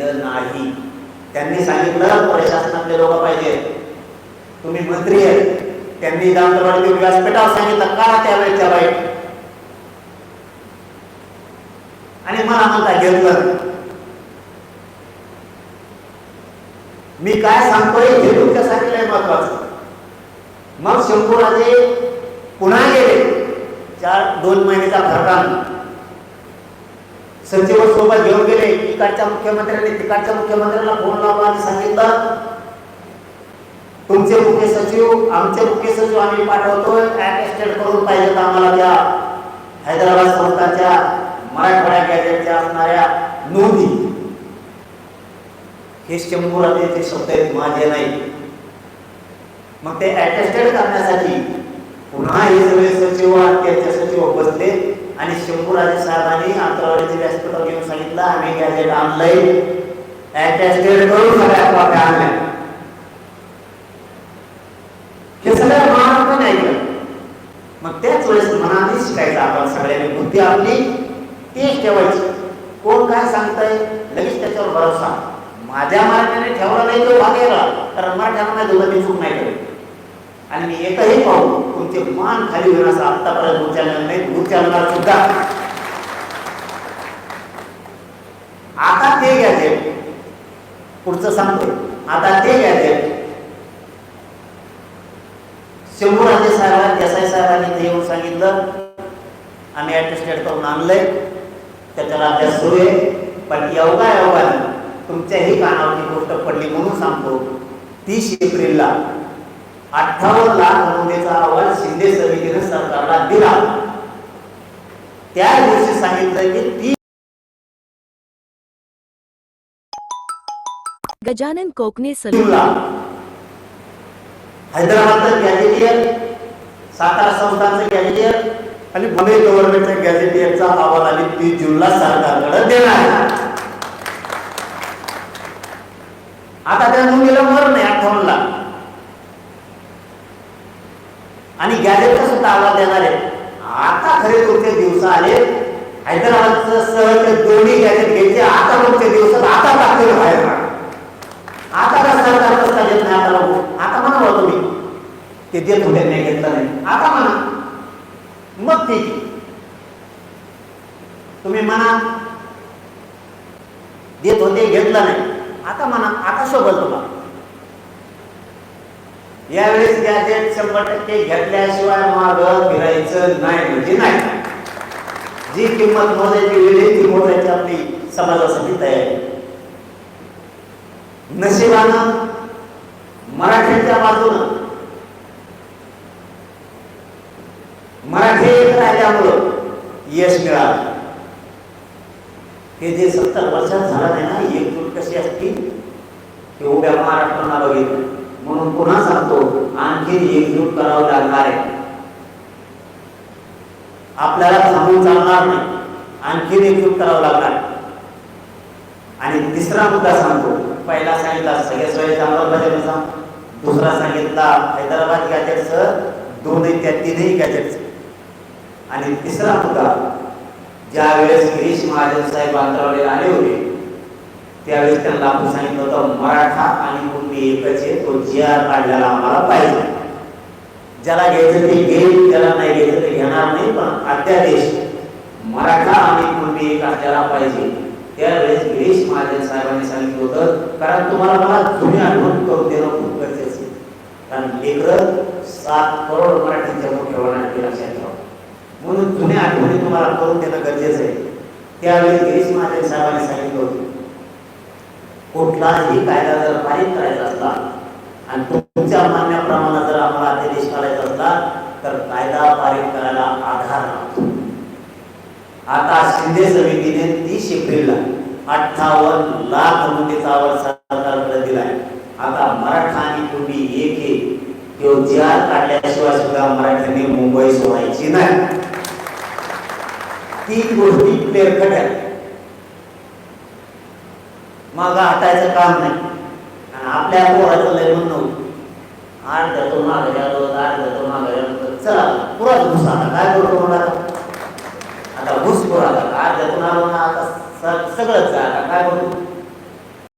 केलं नाही. त्यांनी सांगितलं प्रशासनातले लोक पाहिजे, तुम्ही मंत्री आहेत. त्यांनी दांतवाडी व्यासपीठावर सांगितलं का त्यावेळेच्या वाईट, आणि मला म्हणता घेतलं. मी काय सांगतोय हे तुमच्यासाठी लय महत्वाचं. मग शंभूराजे पुन्हा गेले 2 महिन्याचा फरकानं, सचिव सोबत घेऊन गेले. इकडच्या मुख्यमंत्र्यांनी तिकडच्या मुख्यमंत्र्यांना फोन लावला आणि सांगितलं तुमचे मुख्य सचिव आमचे मुख्य सचिव आम्ही पाठवतोय, अटेस्टेड करून पाहिजे आम्हाला त्या हैदराबाद संस्थांच्या मराठवाड्या गॅजेटच्या असणाऱ्या नोंदी. हे शंभूराजेचे शब्द आहेत, माझे नाही. मग ते अटेस्टेड करण्यासाठी पुन्हा हे सगळे सचिव अत्याचे सचिव बसले आणि शंभूराजे साहेबांनी अंतराळीचे व्यासपीठावर घेऊन सांगितलं आम्ही गॅजेट आणलंय, अटेस्टेड करून सगळ्या कॉप्या आणल्या. हे सगळं महाराष्ट्र नाही केलं. मग त्याच वेळेस मनाने शिकायचं आपण सगळ्यांनी, बुद्धी आपली तेच ठेवायची. कोण काय सांगताय लगेच त्याच्यावर भरोसा. माझ्या मराठ्याने ठेवला नाही तो भागेला, कारण मराठ्यानं नाही दोघांनी चूक नाही केली. आणि मी एकही पाहू तुमचे मान खाली होईल असं आतापर्यंत उच्चारलं नाही, उच्चारणार सुद्धा. आता ते गॅजेट पुढचं सांगतोय, आता ते गॅजेट शंभूराजे साहेबांनी देसाई साहेबांनी ते येऊन सांगितलं आम्ही अटेस्टेड करून आणलंय, त्याच्याला अभ्यास सुरू आहे. पण योगायोगानं तुमच्याही कानावरची गोष्ट पडली म्हणून सांगतो, 30 एप्रिलला 58 लाख नोंदीचा अहवाल शिंदे समितीने सरकारला दिला. त्या दिवशी सांगितलं की गजानन कोकणे सलून हैदराबादचं गॅजेटियर, सातारा संस्थानचं गॅजेटियर आणि पुणे गव्हर्नमेंटच्या गॅजेटियरचा अहवाल आणि 30 जूनला सरकारकडे देणार. आता त्या नोंदीला मर नाही 58 लाख आणि गॅजेटचा सुद्धा अहवाल देणार आहे. आता खरे तुमचे दिवस आले, हैदराबादचं सह ते दोन्ही गॅजेट घ्यायचे. आता तुमचे दिवस आता टाकले बाहेर. आता का सरकार कसं देत नाही? आता म्हणा तुम्ही ते देत होते नाही घेतलं नाही, आता म्हणा मग ठीक आहे. तुम्ही म्हणा देत होते घेतलं नाही, आता म्हणा आता शोभल तुम्हाला. यावेळेस गॅजेट 100% घेतल्याशिवाय मागं फिरायचं नाही म्हणजे नाही. जी किंमत मोजायची वेळ ती मोजायची आपली समाजासाठी तयारी. नशिबानं मराठ्यांच्या बाजूनं मराठी एक राहिल्यामुळं यश मिळालं. हे जे 70 वर्षात झालं नाही ना, एकजूट कशी असती ते उभ्या महाराष्ट्राला बघितलं. म्हणून पुन्हा सांगतो आणखी एकजूट करावं लागणार आहे. आपल्याला थांबून चालणार नाही, आणखी एकजूट करावं लागणार. आणि तिसरा मुद्दा सांगतो, पहिला सांगितला सगळ्या सोयीचा अंमलबजावणीचा, दुसरा सांगितला हैदराबाद गॅजेटसह 2 त्या 3 गॅजेटचं, आणि तिसरा मुद्दा ज्या वेळेस गिरीश महाजन साहेब अंतरावले आले होते त्यावेळेस त्यांना आपण सांगितलं होतं मराठा आणि कुणबी एकच आहे, तो GR काढलेला आम्हाला पाहिजे. ज्याला घ्यायचं ते घेईल, ज्याला नाही घ्यायचं ते घेणार नाही, पण अध्यादेश मराठा आणि कुणबी एक असल्याला पाहिजे. त्यावेळेस गिरीश महाजन साहेबांनी सांगितलं होतं, कारण तुम्हाला मला जुनी आठवण करून देणं खूप गरजेचं आहे. कारण लेकरं 7 करोड मराठीच्या मोठ्या वळणात लक्षात ठेवा, म्हणून जुन्या आठवणी तुम्हाला करून देणं गरजेचं आहे. त्यावेळेस गिरीश महाजन साहेबांनी सांगितलं होतं कुठलाही कायदा जर पारित करायचा असला आणि तुमच्या मान्याप्रमाणे जर आम्हाला अध्यादेश काढायचा असला तर कायदा पारित करायला आधार लागतो. आता शिंदे समितीने 30 एप्रिलला 58 लाख नोंदीचा अहवाल सरकारकडे दिलाय. आता मराठा आणि कुणबी एक किंवा GR काढल्याशिवाय सुद्धा मराठ्यांनी मुंबई सोडायची नाही. 3 गोष्टी क्लिअर कट मग हटायचं काम नाही. आणि आपल्या पोराचं लय म्हणणं होतं आठ जातो मागे आलो, 8 जातो मागे आलो, चला पुराच घुस. आता काय करतो मला, आता घुस पुरा 8 जातो आलो ना, आता सगळंच आता काय करतो